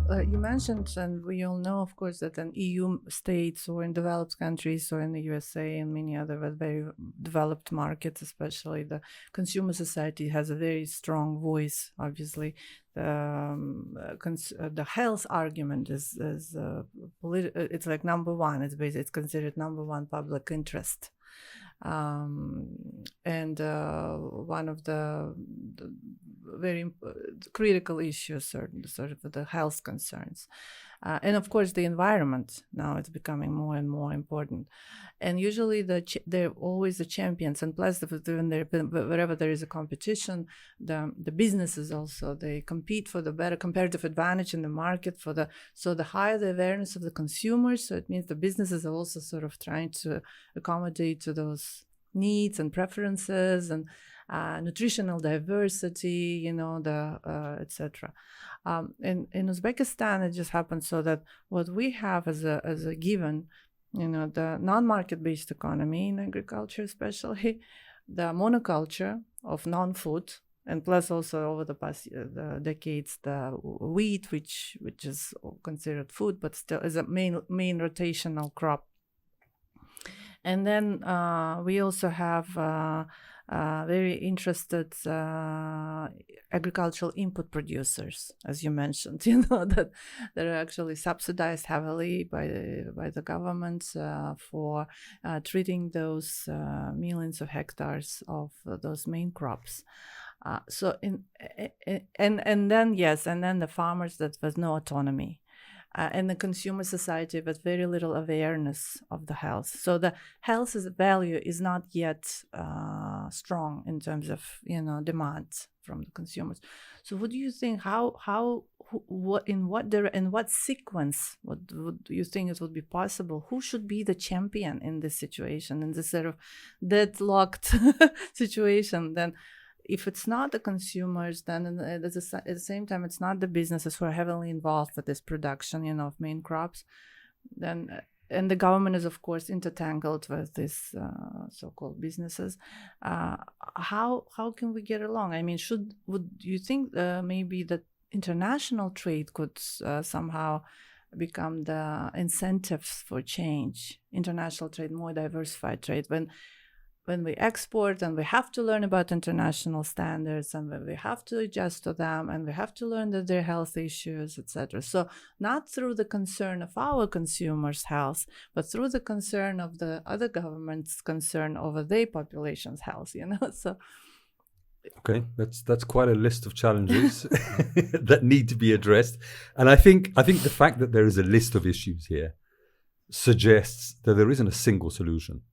You mentioned, and we all know, of course, that in EU states or in developed countries or in the USA and many other very developed markets, especially, the consumer society has a very strong voice. Obviously, the health argument is it's like number one. It's considered number one public interest. And one of the very critical issues, sort of the health concerns. And of course, the environment now it's becoming more and more important. And usually they're always the champions. And plus, wherever there is a competition, the businesses also, they compete for the better comparative advantage in the market. So the higher the awareness of the consumers, so it means the businesses are also sort of trying to accommodate to those needs and preferences and nutritional diversity, etc. In Uzbekistan, it just happens so that what we have as a given, the non-market-based economy in agriculture, especially the monoculture of non-food, and plus also over the past decades, the wheat, which is considered food, but still is a main rotational crop. And then we also have very interested agricultural input producers, as you mentioned, that are actually subsidized heavily by the government for treating those millions of hectares of those main crops. And then the farmers that was no autonomy. And the consumer society with very little awareness of the health. So the health value is not yet strong in terms of demand from the consumers. So what do you think? In what sequence? What do you think it would be possible? Who should be the champion in this situation, in this sort of deadlocked situation? Then, if it's not the consumers, then at the same time, it's not the businesses who are heavily involved with this production, of main crops. Then, and the government is, of course, intertangled with these so-called businesses. How can we get along? I mean, would you think maybe that international trade could somehow become the incentives for change? International trade, more diversified trade, when we export and we have to learn about international standards and we have to adjust to them and we have to learn that there are health issues, etc. So not through the concern of our consumers' health, but through the concern of the other governments' concern over their population's health, So okay, that's quite a list of challenges that need to be addressed. And I think the fact that there is a list of issues here suggests that there isn't a single solution.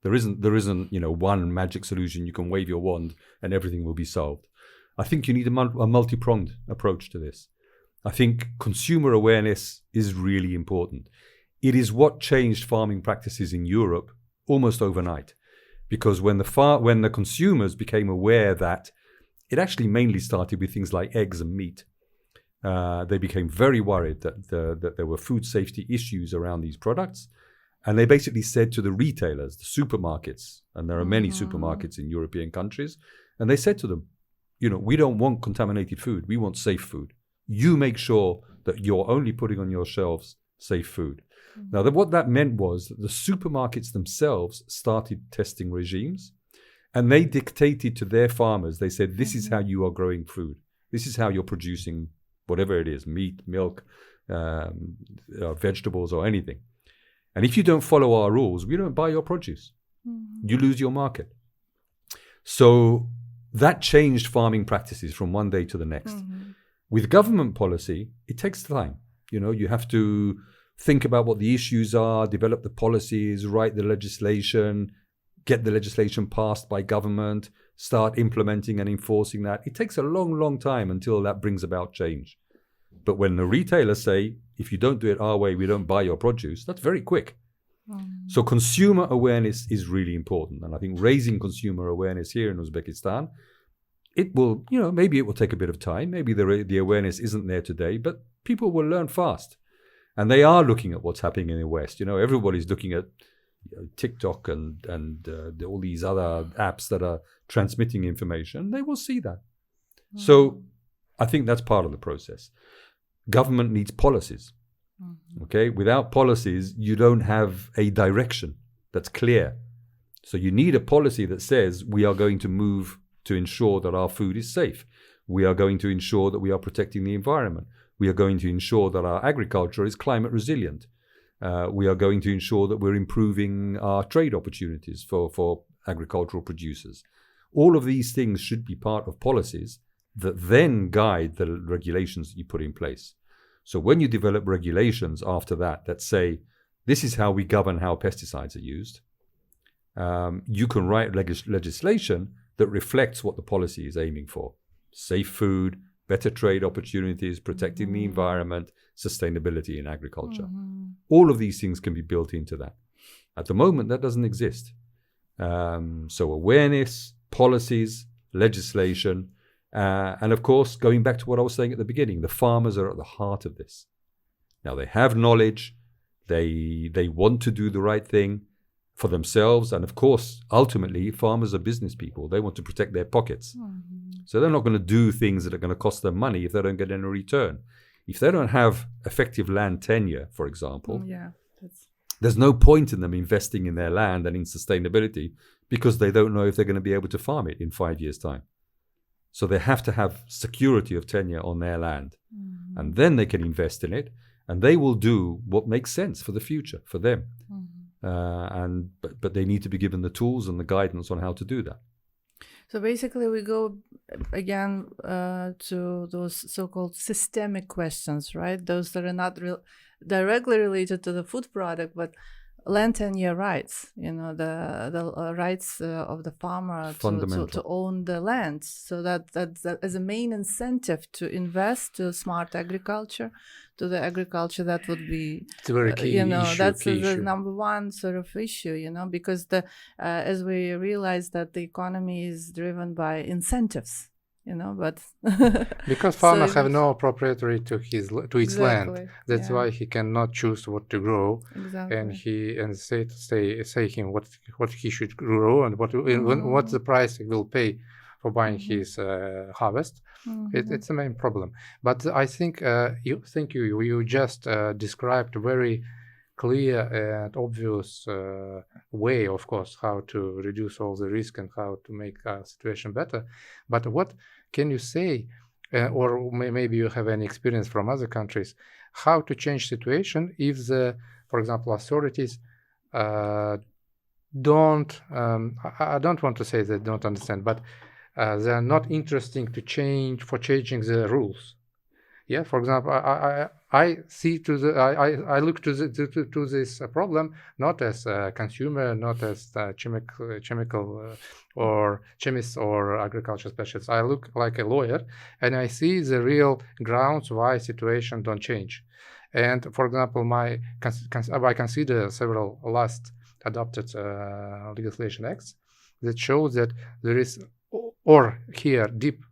There isn't one magic solution. You can wave your wand and everything will be solved. I think you need a multi-pronged approach to this. I think consumer awareness is really important. It is what changed farming practices in Europe almost overnight, because when the consumers became aware that it actually mainly started with things like eggs and meat, they became very worried that there were food safety issues around these products. And they basically said to the retailers, the supermarkets, and there are many supermarkets in European countries, and they said to them, we don't want contaminated food. We want safe food. You make sure that you're only putting on your shelves safe food. Mm-hmm. Now, what that meant was that the supermarkets themselves started testing regimes, and they dictated to their farmers, they said, this is how you are growing food. This is how you're producing whatever it is, meat, milk, vegetables, or anything. And if you don't follow our rules, we don't buy your produce. Mm-hmm. You lose your market. So that changed farming practices from one day to the next. Mm-hmm. With government policy, it takes time. You have to think about what the issues are, develop the policies, write the legislation, get the legislation passed by government, start implementing and enforcing that. It takes a long, long time until that brings about change. But when the retailers say, if you don't do it our way, we don't buy your produce, that's very quick. So consumer awareness is really important. And I think raising consumer awareness here in Uzbekistan, it will, maybe it will take a bit of time. Maybe the awareness isn't there today, but people will learn fast. And they are looking at what's happening in the West. Everybody's looking at TikTok and all these other apps that are transmitting information. They will see that. So I think that's part of the process. Government needs policies. Okay, without policies, you don't have a direction that's clear. So you need a policy that says we are going to move to ensure that our food is safe. We are going to ensure that we are protecting the environment. We are going to ensure that our agriculture is climate resilient. We are going to ensure that we're improving our trade opportunities for agricultural producers. All of these things should be part of policies that then guide the regulations that you put in place. So when you develop regulations after that say, this is how we govern how pesticides are used, you can write legislation that reflects what the policy is aiming for. Safe food, better trade opportunities, protecting the environment, sustainability in agriculture. All of these things can be built into that. At the moment, that doesn't exist. So awareness, policies, legislation, and of course, going back to what I was saying at the beginning, the farmers are at the heart of this. Now, they have knowledge, they want to do the right thing for themselves, and of course, ultimately, farmers are business people. They want to protect their pockets. So they're not going to do things that are going to cost them money if they don't get any return. If they don't have effective land tenure, for example, there's no point in them investing in their land and in sustainability because they don't know if they're going to be able to farm it in 5 years' time. So they have to have security of tenure on their land. And then they can invest in it, and they will do what makes sense for the future, for them. But they need to be given the tools and the guidance on how to do that. So basically, we go again to those so-called systemic questions, right? Those that are not directly related to the food product, but land tenure rights. The rights of the farmer to own the land. So that as a main incentive to invest to smart agriculture, to the agriculture that would be. It's a very key issue. That's the number one sort of issue. Because as we realize that the economy is driven by incentives. But because farmers have no proprietary to its land. That's why he cannot choose what to grow, and say him what he should grow and what the price he will pay for buying his harvest. It's the main problem. But I think you just described a very clear and obvious way, of course, how to reduce all the risk and how to make our situation better. But what can you say, or maybe you have any experience from other countries, how to change situation if for example, authorities don't, I don't want to say they don't understand, but they are not interested to changing the rules. Yeah, for example, I look to this problem not as a consumer, not as a chemical or chemist or agriculture specialist. I look like a lawyer, and I see the real grounds why situation don't change. And for example, I consider several last adopted legislation acts that show that there is, or here, deep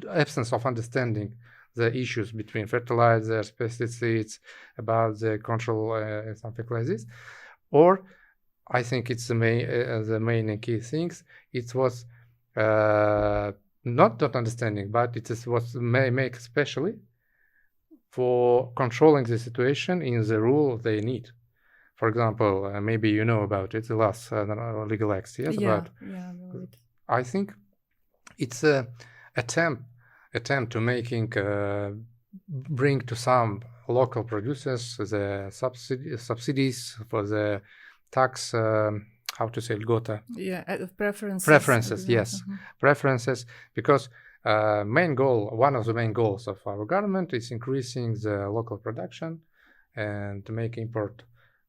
absence of understanding the issues between fertilizers, pesticides, about the control, something like this. Or I think it's the main and key things. It was not understanding, but it is what may make especially for controlling the situation in the rule they need. For example, maybe you know about it, the last legal acts. Yes, I think it's a attempt to bring to some local producers the subsidies for the tax, how to say, lgota? Preferences, yes. Preferences, because one of the main goals of our government is increasing the local production and to make import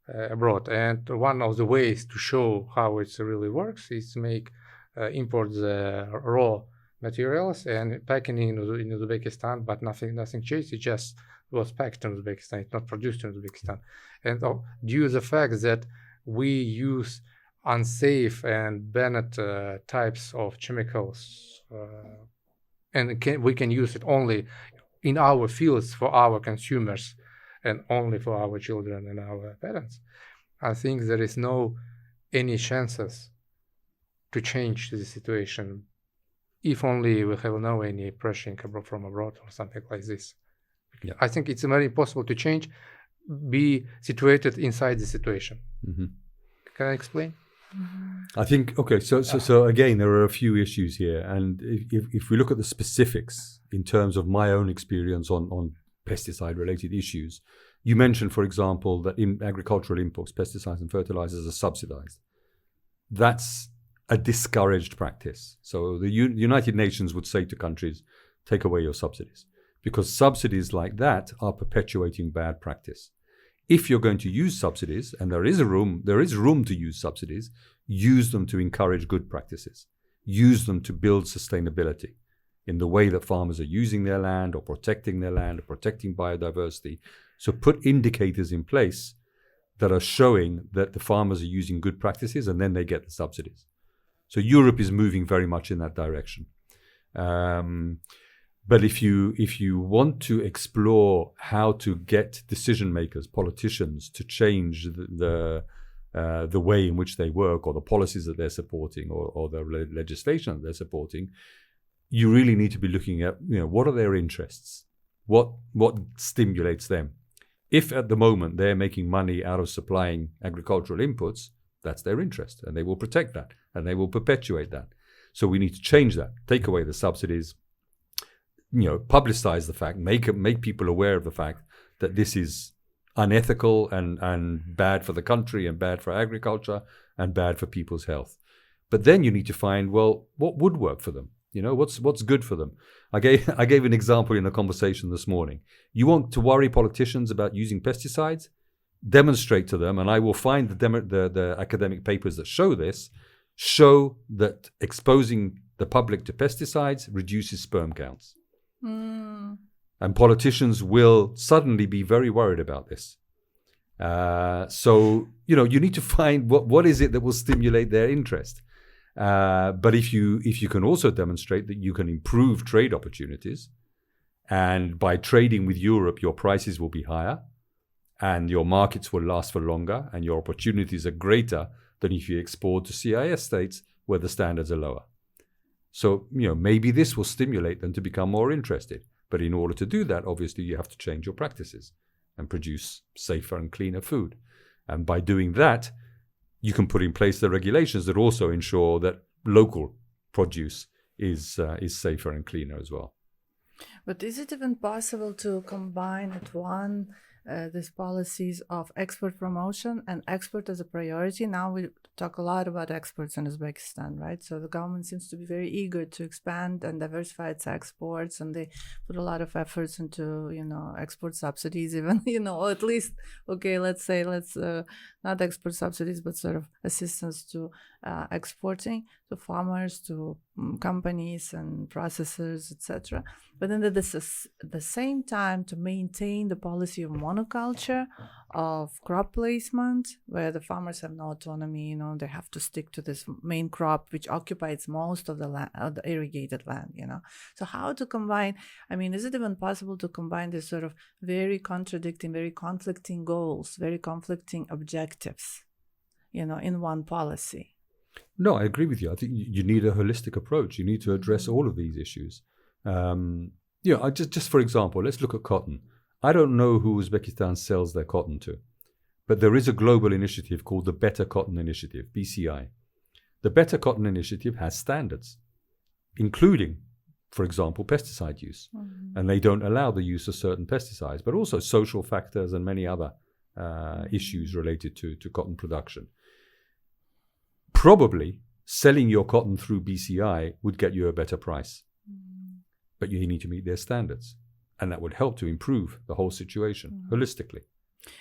abroad. And one of the ways to show how it really works is to import the raw materials and packing in Uzbekistan, but nothing changed. It just was packed in Uzbekistan. It's not produced in Uzbekistan. And due to the fact that we use unsafe and banned types of chemicals, and we can use it only in our fields for our consumers and only for our children and our parents, I think there is no any chances to change the situation if only we have no any pressure from abroad or something like this. Yeah. I think it's very impossible to change, be situated inside the situation. Mm-hmm. Can I explain? I think, okay, so again, there are a few issues here. And if we look at the specifics in terms of my own experience on pesticide-related issues, you mentioned, for example, that in agricultural inputs, pesticides and fertilizers are subsidized. That's a discouraged practice. So the United Nations would say to countries, take away your subsidies, because subsidies like that are perpetuating bad practice. If you're going to use subsidies, and there is room to use subsidies, use them to encourage good practices. Use them to build sustainability in the way that farmers are using their land or protecting their land or protecting biodiversity. So put indicators in place that are showing that the farmers are using good practices, and then they get the subsidies. So Europe is moving very much in that direction. But if you want to explore how to get decision makers, politicians, to change the way in which they work, or the policies that they're supporting, or the legislation that they're supporting, you really need to be looking at, what are their interests, what stimulates them. If at the moment they're making money out of supplying agricultural inputs, that's their interest, and they will protect that, and they will perpetuate that. So we need to change that, take away the subsidies, publicize the fact, make people aware of the fact that this is unethical and bad for the country and bad for agriculture and bad for people's health. But then you need to find, well, what would work for them? What's good for them? I gave an example in a conversation this morning. You want to worry politicians about using pesticides? Demonstrate to them, and I will find the academic papers that show that exposing the public to pesticides reduces sperm counts. And politicians will suddenly be very worried about this. So you need to find what is it that will stimulate their interest. But if you can also demonstrate that you can improve trade opportunities, and by trading with Europe, your prices will be higher, and your markets will last for longer, and your opportunities are greater than if you export to CIS states where the standards are lower. So, maybe this will stimulate them to become more interested. But in order to do that, obviously, you have to change your practices and produce safer and cleaner food. And by doing that, you can put in place the regulations that also ensure that local produce is safer and cleaner as well. But is it even possible to combine at one these policies of export promotion and export as a priority? Now we talk a lot about exports in Uzbekistan, right? So the government seems to be very eager to expand and diversify its exports, and they put a lot of efforts into, export subsidies even, or at least, let's not export subsidies, but sort of assistance to exporting to farmers, to companies and processors, etc. But then at the same time, to maintain the policy of monoculture, of crop placement, where the farmers have no autonomy, they have to stick to this main crop, which occupies most of the land, the irrigated land, So how to combine, is it even possible to combine this sort of very contradicting, very conflicting goals, very conflicting objectives, in one policy? No, I agree with you. I think you need a holistic approach. You need to address all of these issues. Just for example, let's look at cotton. I don't know who Uzbekistan sells their cotton to, but there is a global initiative called the Better Cotton Initiative, BCI. The Better Cotton Initiative has standards, including, for example, pesticide use. And they don't allow the use of certain pesticides, but also social factors and many other issues related to cotton production. Probably selling your cotton through BCI would get you a better price, but you need to meet their standards, and that would help to improve the whole situation holistically.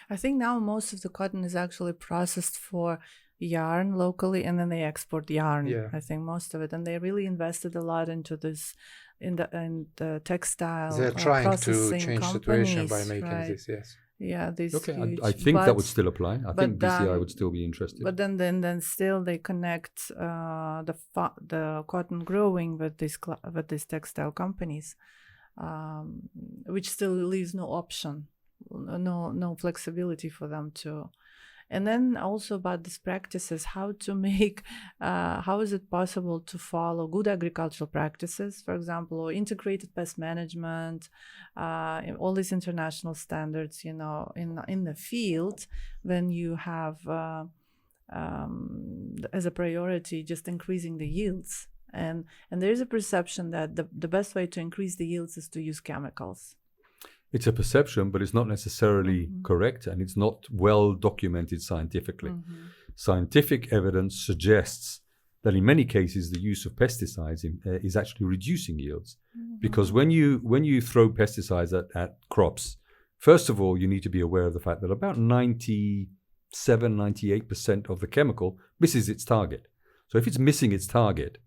I think now most of the cotton is actually processed for yarn locally, and then they export yarn. Yeah. I think most of it, and they really invested a lot into this in the textile. They're trying to change situation by making this. Yes. Yeah, this. Okay, I think that would still apply. I think BCI would still be interested. But then still they connect the cotton growing with these textile companies, which still leaves no option, no flexibility for them to And then also about these practices, how to make, how is it possible to follow good agricultural practices, for example, or integrated pest management, all these international standards, you know, in the field, when you have as a priority just increasing the yields. And there is a perception that the best way to increase the yields is to use chemicals. It's a perception, but it's not necessarily correct, and it's not well documented scientifically. Scientific evidence suggests that in many cases the use of pesticides is actually reducing yields, because when you throw pesticides at crops, first of all, you need to be aware of the fact that about 98% of the chemical misses its target. So if it's missing its target,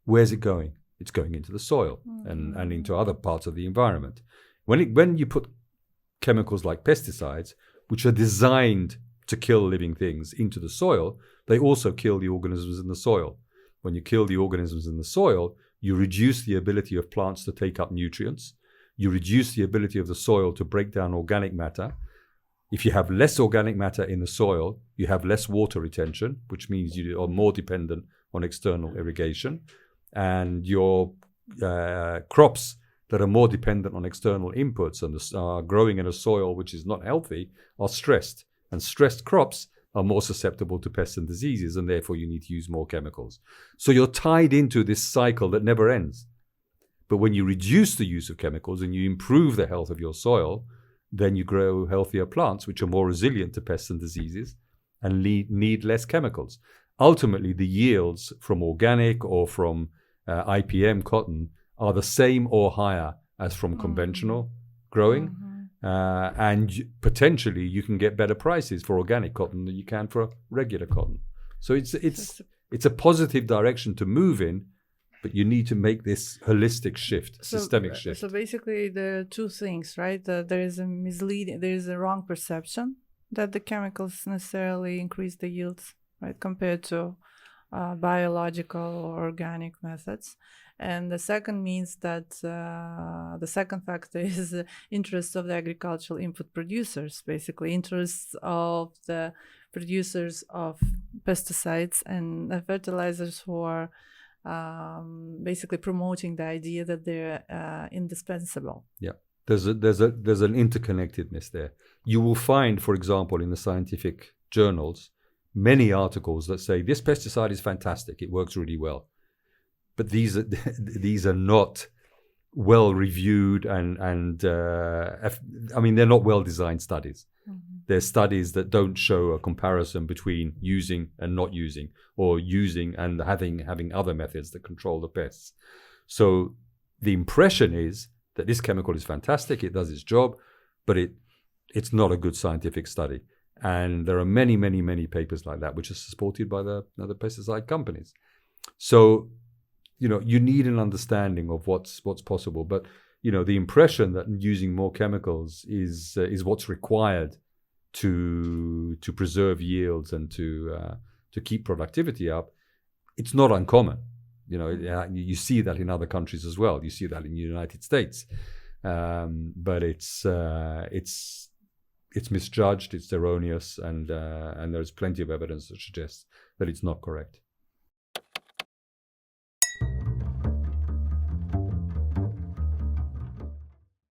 where's it going? It's going into the soil and into other parts of the environment. When you put chemicals like pesticides, which are designed to kill living things, into the soil, they also kill the organisms in the soil. When you kill the organisms in the soil, you reduce the ability of plants to take up nutrients. You reduce the ability of the soil to break down organic matter. If you have less organic matter in the soil, you have less water retention, which means you are more dependent on external irrigation. And your crops that are more dependent on external inputs and are growing in a soil which is not healthy are stressed. And stressed crops are more susceptible to pests and diseases, and therefore you need to use more chemicals. So you're tied into this cycle that never ends. But when you reduce the use of chemicals and you improve the health of your soil, then you grow healthier plants which are more resilient to pests and diseases and need less chemicals. Ultimately, the yields from organic or from IPM cotton are the same or higher as from conventional growing. And potentially you can get better prices for organic cotton than you can for regular cotton. So it's a positive direction to move in, but you need to make this holistic shift, systemic shift. So basically there are two things, right? There is a wrong perception that the chemicals necessarily increase the yields, right, compared to biological or organic methods. And the second means that the second factor is the interests of the agricultural input producers, basically interests of the producers of pesticides and fertilizers who are basically promoting the idea that they're indispensable. Yeah, there's an interconnectedness there. You will find, for example, in the scientific journals, many articles that say this pesticide is fantastic, it works really well. But these are not well reviewed and I mean, they're not well designed studies. They're studies that don't show a comparison between using and not using, or using and having other methods that control the pests. So the impression is that this chemical is fantastic, it does its job, but it's not a good scientific study. And there are many, many, many papers like that which are supported by the pesticide companies. So you need an understanding of what's possible, but the impression that using more chemicals is what's required to preserve yields and to keep productivity up. It's not uncommon. You see that in other countries as well. You see that in the United States, but it's misjudged, it's erroneous, and there's plenty of evidence that suggests that it's not correct.